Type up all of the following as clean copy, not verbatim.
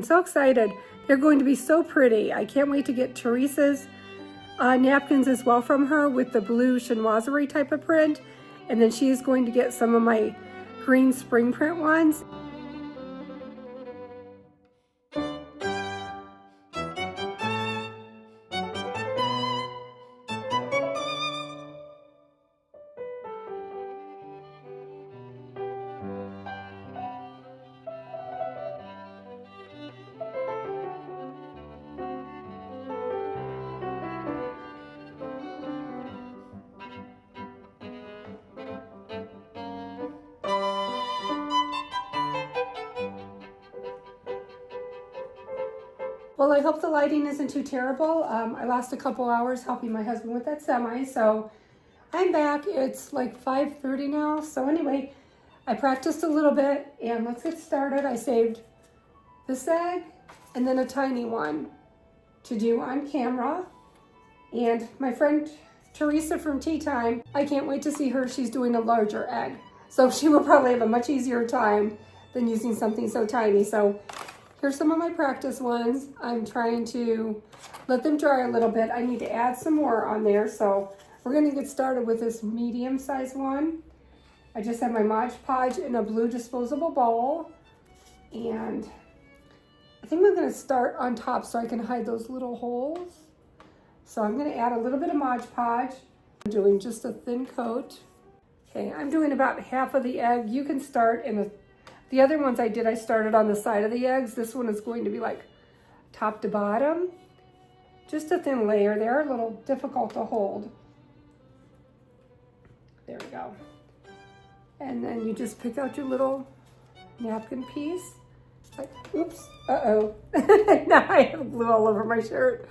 I'm so excited. They're going to be so pretty. I can't wait to get Theresa's napkins as well from her with the blue chinoiserie type of print. And then she is going to get some of my green spring print ones. Well, I hope the lighting isn't too terrible. I lost a couple hours helping my husband with that semi, so I'm back. It's like 5:30 now. So anyway, I practiced a little bit and let's get started. I saved this egg and then a tiny one to do on camera. And my friend Theresa from Tea Time, I can't wait to see her. She's doing a larger egg. So she will probably have a much easier time than using something so tiny. So here's some of my practice ones. I'm trying to let them dry a little bit. I need to add some more on there. So we're gonna get started with this medium size one. I just have my Mod Podge in a blue disposable bowl. And I think I'm gonna start on top so I can hide those little holes. So I'm gonna add a little bit of Mod Podge. I'm doing just a thin coat. Okay, I'm doing about half of the egg. You can start in the other ones I started on the side of the eggs. This one is going to be like top to bottom. Just a thin layer. They're a little difficult to hold. There we go. And then you just pick out your little napkin piece. Like, oops, uh-oh. Now I have glue all over my shirt.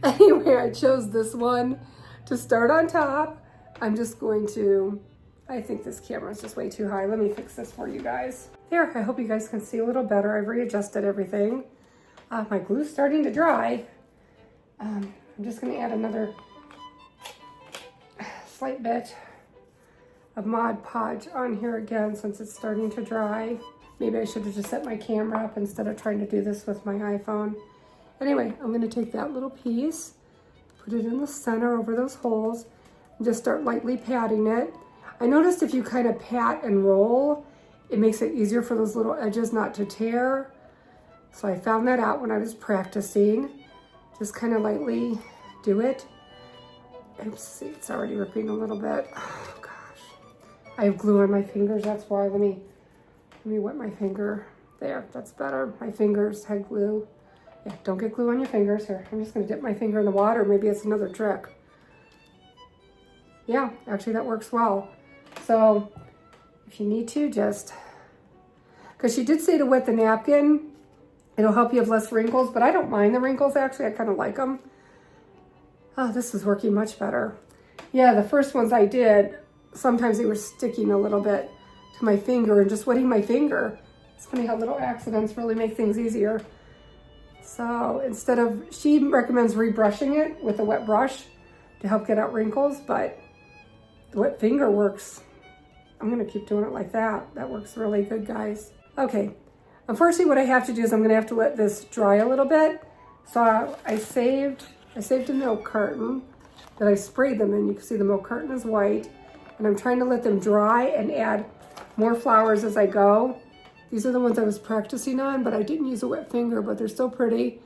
Anyway, I chose this one to start on top. I'm just going to, I think this camera is just way too high. Let me fix this for you guys. There, I hope you guys can see a little better. I've readjusted everything. My glue's starting to dry. I'm just gonna add another slight bit of Mod Podge on here again since it's starting to dry. Maybe I should have just set my camera up instead of trying to do this with my iPhone. Anyway, I'm gonna take that little piece, put it in the center over those holes, and just start lightly patting it. I noticed if you kind of pat and roll, it makes it easier for those little edges not to tear. So I found that out when I was practicing. Just kind of lightly do it. Oops, see, it's already ripping a little bit. Oh gosh. I have glue on my fingers, that's why. Let me wet my finger. There, that's better. My fingers had glue. Yeah, don't get glue on your fingers. Here, I'm just gonna dip my finger in the water. Maybe it's another trick. Yeah, actually that works well. So if you need to, just, because she did say to wet the napkin, it'll help you have less wrinkles, but I don't mind the wrinkles actually. I kind of like them. Oh, this is working much better. Yeah, the first ones I did, sometimes they were sticking a little bit to my finger and just wetting my finger. It's funny how little accidents really make things easier. So instead of, she recommends rebrushing it with a wet brush to help get out wrinkles, but the wet finger works. I'm gonna keep doing it like that. That works really good, guys. Okay, unfortunately what I have to do is I'm gonna have to let this dry a little bit. So I saved a milk carton that I sprayed them in. You can see the milk carton is white. And I'm trying to let them dry and add more flowers as I go. These are the ones I was practicing on, but I didn't use a wet finger, but they're so pretty.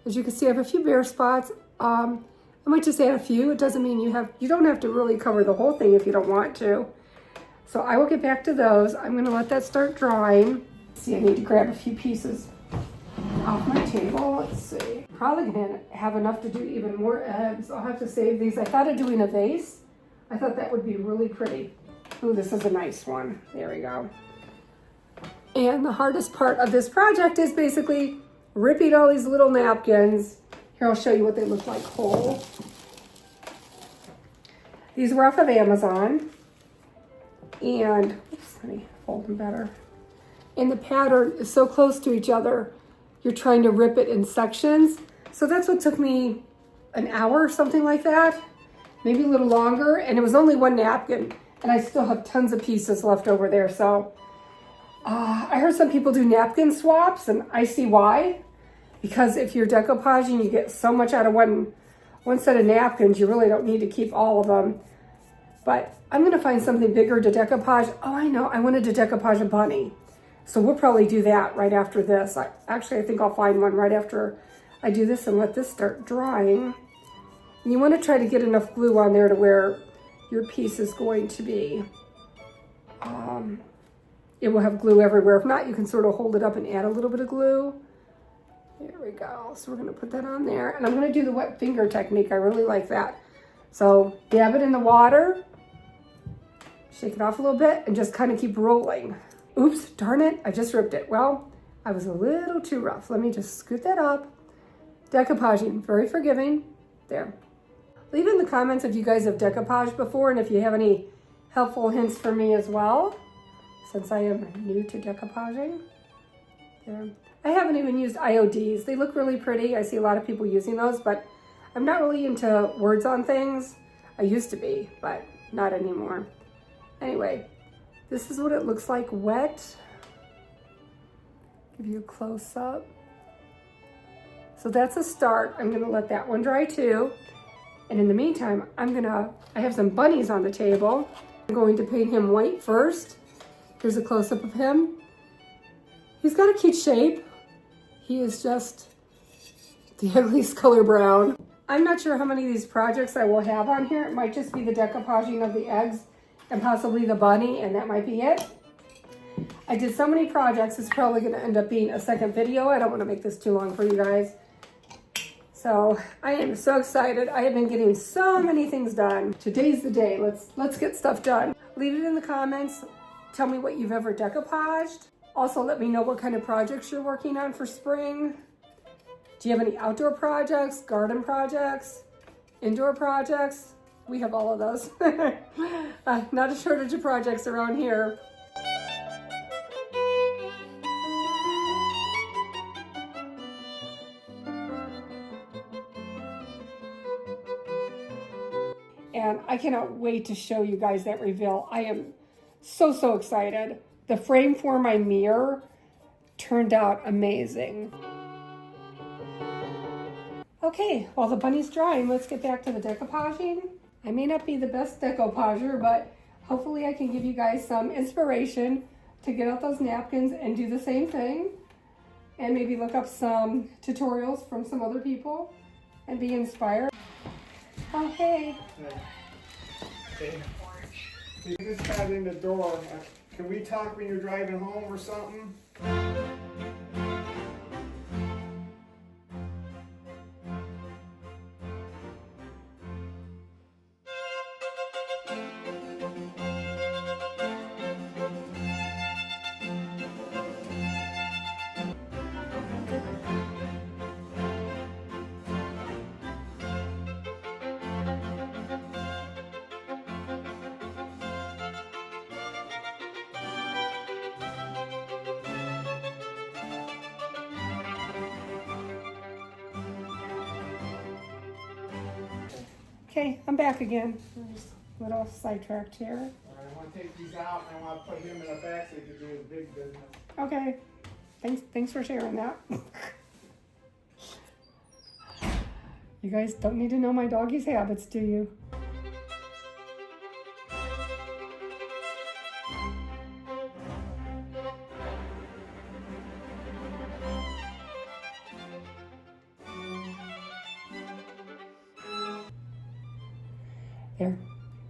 As you can see, I have a few bare spots. I might just add a few. It doesn't mean you don't have to really cover the whole thing if you don't want to. So I will get back to those. I'm gonna let that start drying. See, I need to grab a few pieces off my table. Let's see. Probably gonna have enough to do even more eggs. I'll have to save these. I thought of doing a vase. I thought that would be really pretty. Ooh, this is a nice one. There we go. And the hardest part of this project is basically ripping all these little napkins. Here, I'll show you what they look like whole. These were off of Amazon. And, oops, let me fold them better. And the pattern is so close to each other, you're trying to rip it in sections. So that's what took me an hour or something like that, maybe a little longer. And it was only one napkin, and I still have tons of pieces left over there. So I heard some people do napkin swaps, and I see why. because if you're decoupaging, you get so much out of one set of napkins, you really don't need to keep all of them. But I'm gonna find something bigger to decoupage. Oh, I know, I wanted to decoupage a bunny. So we'll probably do that right after this. I think I'll find one right after I do this and let this start drying. And you wanna try to get enough glue on there to where your piece is going to be. It will have glue everywhere. If not, you can sort of hold it up and add a little bit of glue. There we go. So we're gonna put that on there. And I'm gonna do the wet finger technique. I really like that. So dab it in the water, shake it off a little bit, and just kind of keep rolling. Oops, darn it, I just ripped it. Well, I was a little too rough. Let me just scoot that up. Decoupaging, very forgiving. There. Leave in the comments if you guys have decoupaged before and if you have any helpful hints for me as well, since I am new to decoupaging. There. I haven't even used IODs. They look really pretty. I see a lot of people using those, but I'm not really into words on things. I used to be, but not anymore. Anyway, this is what it looks like wet. Give you a close up. So that's a start. I'm gonna let that one dry too. And in the meantime, I have some bunnies on the table. I'm going to paint him white first. Here's a close-up of him. He's got a cute shape. He is just the ugliest color brown. I'm not sure how many of these projects I will have on here. It might just be the decoupaging of the eggs and possibly the bunny, and that might be it. I did so many projects, it's probably gonna end up being a second video. I don't wanna make this too long for you guys. So I am so excited. I have been getting so many things done. Today's the day. Let's get stuff done. Leave it in the comments. Tell me what you've ever decoupaged. Also, let me know what kind of projects you're working on for spring. Do you have any outdoor projects, garden projects, indoor projects? We have all of those. Not a shortage of projects around here. And I cannot wait to show you guys that reveal. I am so excited. The frame for my mirror turned out amazing. Okay, while the bunny's drying, let's get back to the decoupaging. I may not be the best decoupager, but hopefully I can give you guys some inspiration to get out those napkins and do the same thing. And maybe look up some tutorials from some other people and be inspired. Oh, hey. Hey. You just got in the door. Can we talk when you're driving home or something? Okay, I'm back again. I'm just a little sidetracked here. All right, I want to take these out and I want to put him in the back so he can do his big business. Okay, thanks for sharing that. You guys don't need to know my doggy's habits, do you? There.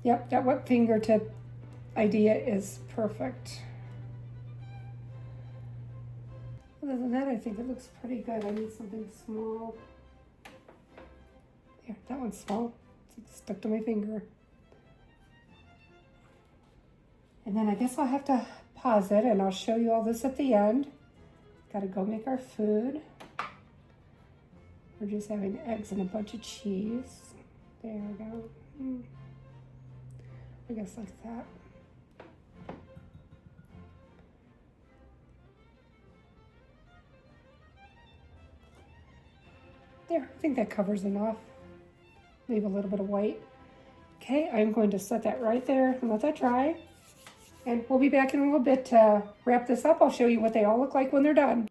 Yep, that wet fingertip idea is perfect. Other than that, I think it looks pretty good. I need something small. There, that one's small. It's stuck to my finger. And then I guess I'll have to pause it and I'll show you all this at the end. Gotta go make our food. We're just having eggs and a bunch of cheese. There we go. I guess like that. There, I think that covers enough. Leave a little bit of white. Okay, I'm going to set that right there and let that dry. And we'll be back in a little bit to wrap this up. I'll show you what they all look like when they're done.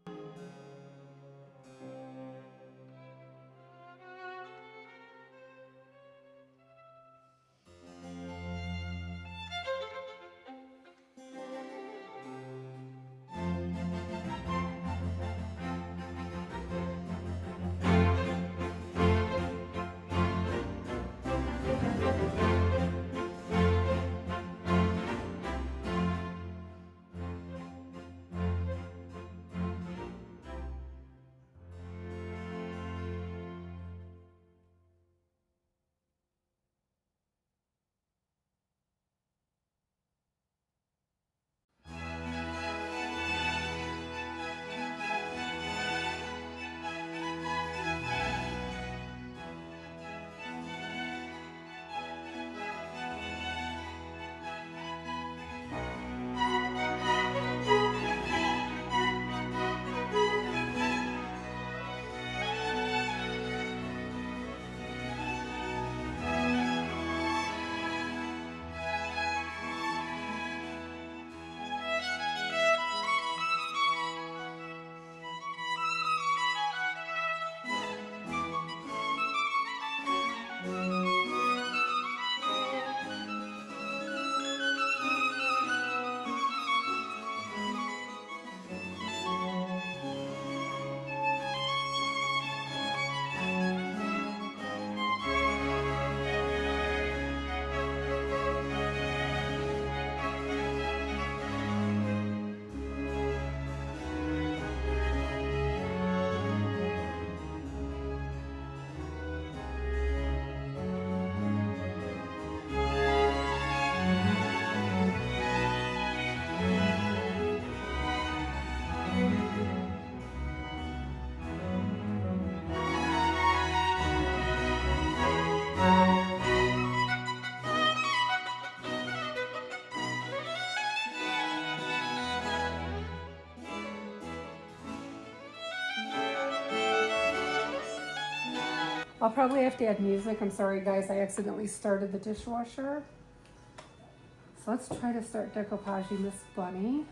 I'll probably have to add music. I'm sorry guys, I accidentally started the dishwasher. So let's try to start decoupaging this bunny.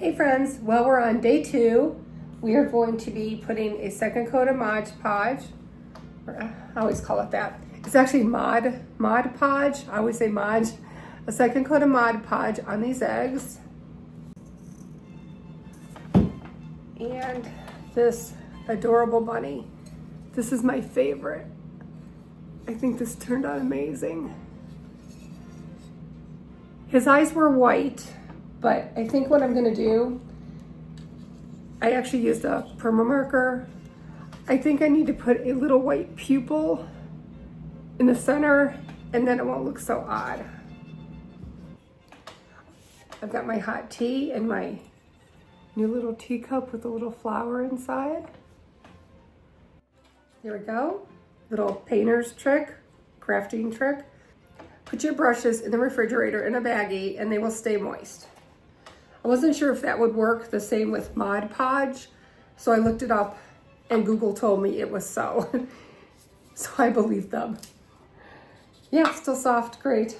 Hey friends, well we're on day 2. We are going to be putting a second coat of Mod Podge. I always call it that. It's actually Mod Podge. I always say Mod. A second coat of Mod Podge on these eggs. And this adorable bunny. This is my favorite. I think this turned out amazing. His eyes were white, but I think what I'm gonna do, I actually used a perma marker. I think I need to put a little white pupil in the center, and then it won't look so odd. I've got my hot tea and my new little teacup with a little flower inside. There we go. Little painter's trick, crafting trick. Put your brushes in the refrigerator in a baggie and they will stay moist. I wasn't sure if that would work the same with Mod Podge, so I looked it up and Google told me it was so. So I believed them. Yeah, still soft, great.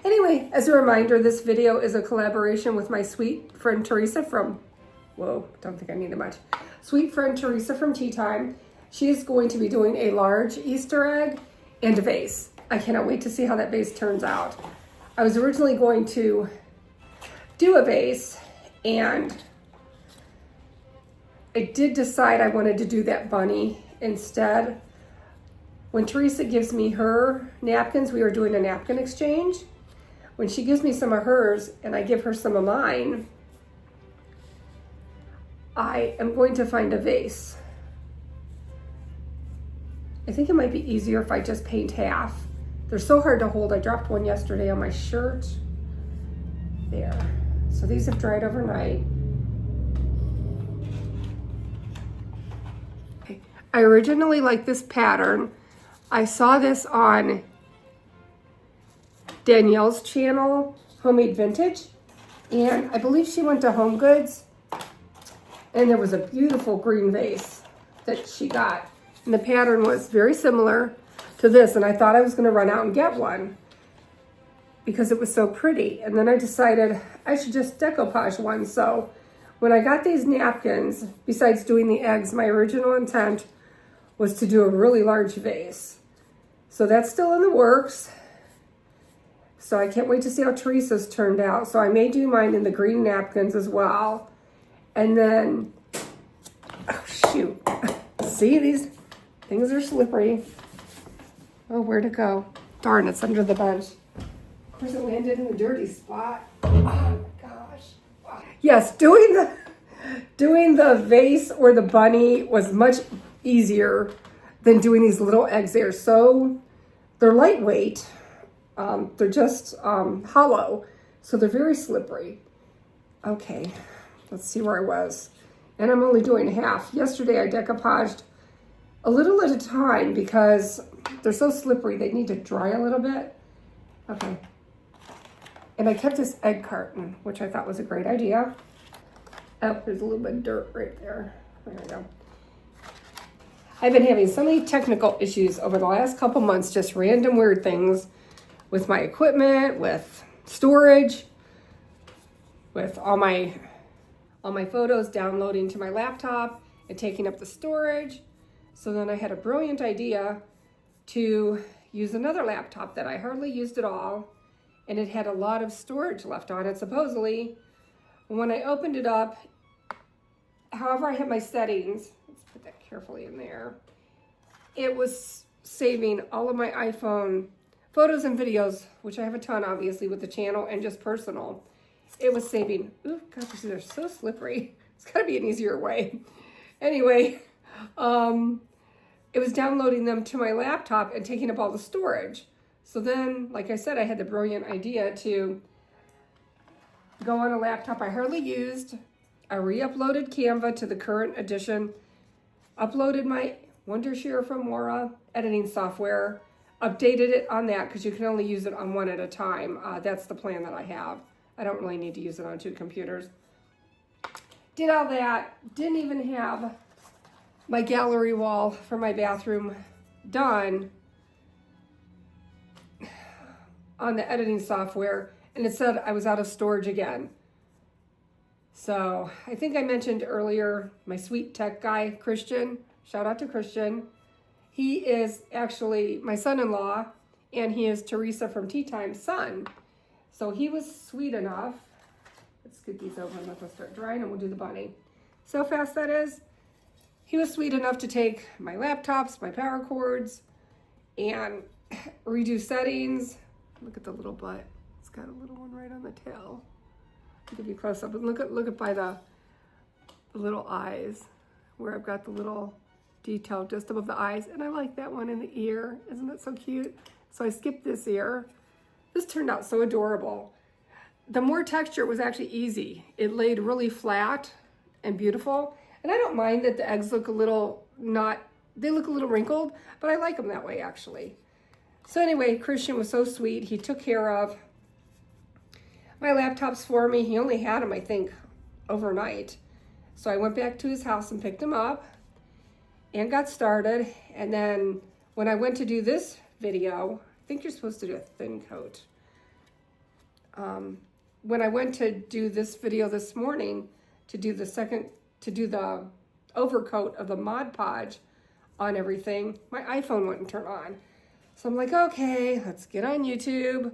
Anyway, as a reminder, this video is a collaboration with my sweet friend Theresa from, whoa, don't think I need it much. Sweet friend Theresa from Tea Time. She is going to be doing a large Easter egg and a vase. I cannot wait to see how that vase turns out. I was originally going to do a vase, and I did decide I wanted to do that bunny instead, when Theresa gives me her napkins, we are doing a napkin exchange. When she gives me some of hers and I give her some of mine, I am going to find a vase. I think it might be easier if I just paint half. They're so hard to hold. I dropped one yesterday on my shirt. There. So these have dried overnight. Okay. I originally liked this pattern. I saw this on Danielle's channel, HomeMadeVintage, and I believe she went to Home Goods, and there was a beautiful green vase that she got. And the pattern was very similar to this, and I thought I was going to run out and get one because it was so pretty. And then I decided I should just decoupage one. So when I got these napkins, besides doing the eggs, my original intent was to do a really large vase. So that's still in the works. So I can't wait to see how Theresa's turned out. So I may do mine in the green napkins as well. And then, oh shoot, see, these things are slippery. Oh, where'd it go? Darn, it's under the bench. Of course, it landed in a dirty spot. Oh my gosh. Wow. Yes, doing the vase or the bunny was much easier than doing these little eggs. They're lightweight. They're just hollow, so they're very slippery. Okay, let's see where I was. And I'm only doing half. Yesterday I decoupaged a little at a time because they're so slippery, they need to dry a little bit. Okay. And I kept this egg carton, which I thought was a great idea. Oh, there's a little bit of dirt right there. There we go. I've been having so many technical issues over the last couple months, just random weird things with my equipment, with storage, with all my photos downloading to my laptop and taking up the storage. So then I had a brilliant idea to use another laptop that I hardly used at all, and it had a lot of storage left on it, supposedly. When I opened it up, however I had my settings, let's put that carefully in there, it was saving all of my iPhone photos and videos, which I have a ton, obviously, with the channel and just personal. It was saving, ooh, gosh, they're so slippery. It's gotta be an easier way. Anyway, it was downloading them to my laptop and taking up all the storage. So then, like I said, I had the brilliant idea to go on a laptop I hardly used. I re-uploaded Canva to the current edition, uploaded my Wondershare from Mora editing software, updated it on that because you can only use it on one at a time. That's the plan that I have. I don't really need to use it on 2 computers. Did all that, didn't even have my gallery wall for my bathroom done on the editing software, and it said I was out of storage again. So I think I mentioned earlier my sweet tech guy, Christian. Shout out to Christian. He is actually my son-in-law, and he is Theresa from Tea Time's son. So he was sweet enough. Let's scoot these over and let them start drying, and we'll do the bunny. See how fast that is? He was sweet enough to take my laptops, my power cords, and redo settings. Look at the little butt. It's got a little one right on the tail. I'll give you a close up, and look at by the little eyes, where I've got the little detail just above the eyes, and I like that one in the ear. Isn't that so cute? So I skipped this ear. This turned out so adorable. The more texture was actually easy. It laid really flat and beautiful. And I don't mind that the eggs look a little they look a little wrinkled, but I like them that way actually. So anyway, Christian was so sweet. He took care of my laptops for me. He only had them, I think, overnight. So I went back to his house and picked them up and got started. And then when I went to do this video, I think you're supposed to do a thin coat. When I went to do this video this morning to do the overcoat of the Mod Podge on everything, my iPhone wouldn't turn on. So I'm like, okay, let's get on YouTube.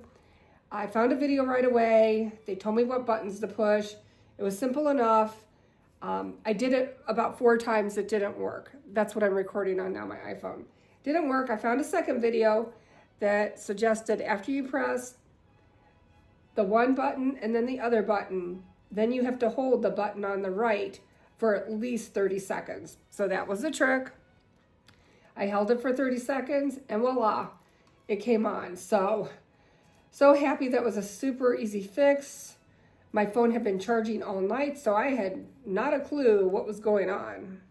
I found a video right away. They told me what buttons to push. It was simple enough. I did it about 4 times. It didn't work. That's what I'm recording on now, my iPhone. Didn't work. I found a second video that suggested after you press the one button and then the other button, then you have to hold the button on the right for at least 30 seconds. So that was the trick. I held it for 30 seconds and voila, it came on. So happy. That was a super easy fix. My phone had been charging all night, so I had not a clue what was going on.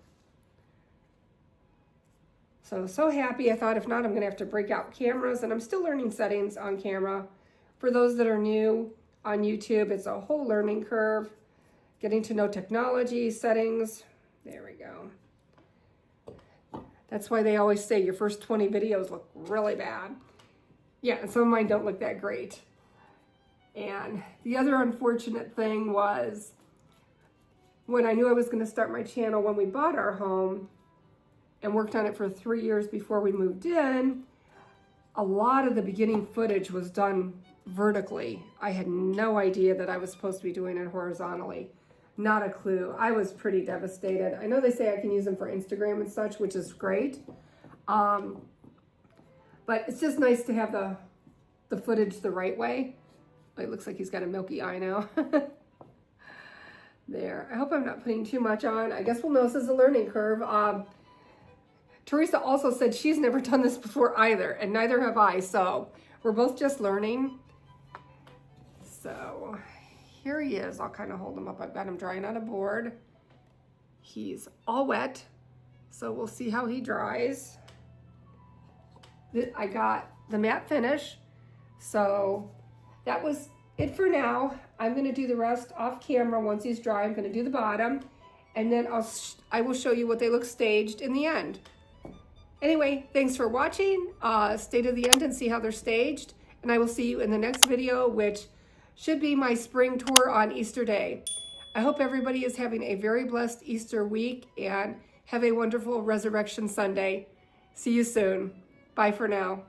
So happy. I thought if not, I'm gonna have to break out cameras, and I'm still learning settings on camera. For those that are new on YouTube, it's a whole learning curve. Getting to know technology, settings. There we go. That's why they always say your first 20 videos look really bad. Yeah, and some of mine don't look that great. And the other unfortunate thing was when I knew I was going to start my channel when we bought our home and worked on it for 3 years before we moved in, a lot of the beginning footage was done vertically. I had no idea that I was supposed to be doing it horizontally. Not a clue. I was pretty devastated. I know they say I can use them for Instagram and such, which is great. But it's just nice to have the footage the right way. It looks like he's got a milky eye now. There. I hope I'm not putting too much on. I guess we'll know this is a learning curve. Theresa also said she's never done this before either, and neither have I. So we're both just learning. So here he is. I'll kind of hold him up. I've got him drying on a board. He's all wet, so we'll see how he dries. I got the matte finish, so that was it for now. I'm going to do the rest off camera once he's dry. I'm going to do the bottom, and then I will show you what they look staged in the end. Anyway, thanks for watching. Stay to the end and see how they're staged, and I will see you in the next video, which should be my spring tour on Easter Day. I hope everybody is having a very blessed Easter week and have a wonderful Resurrection Sunday. See you soon. Bye for now.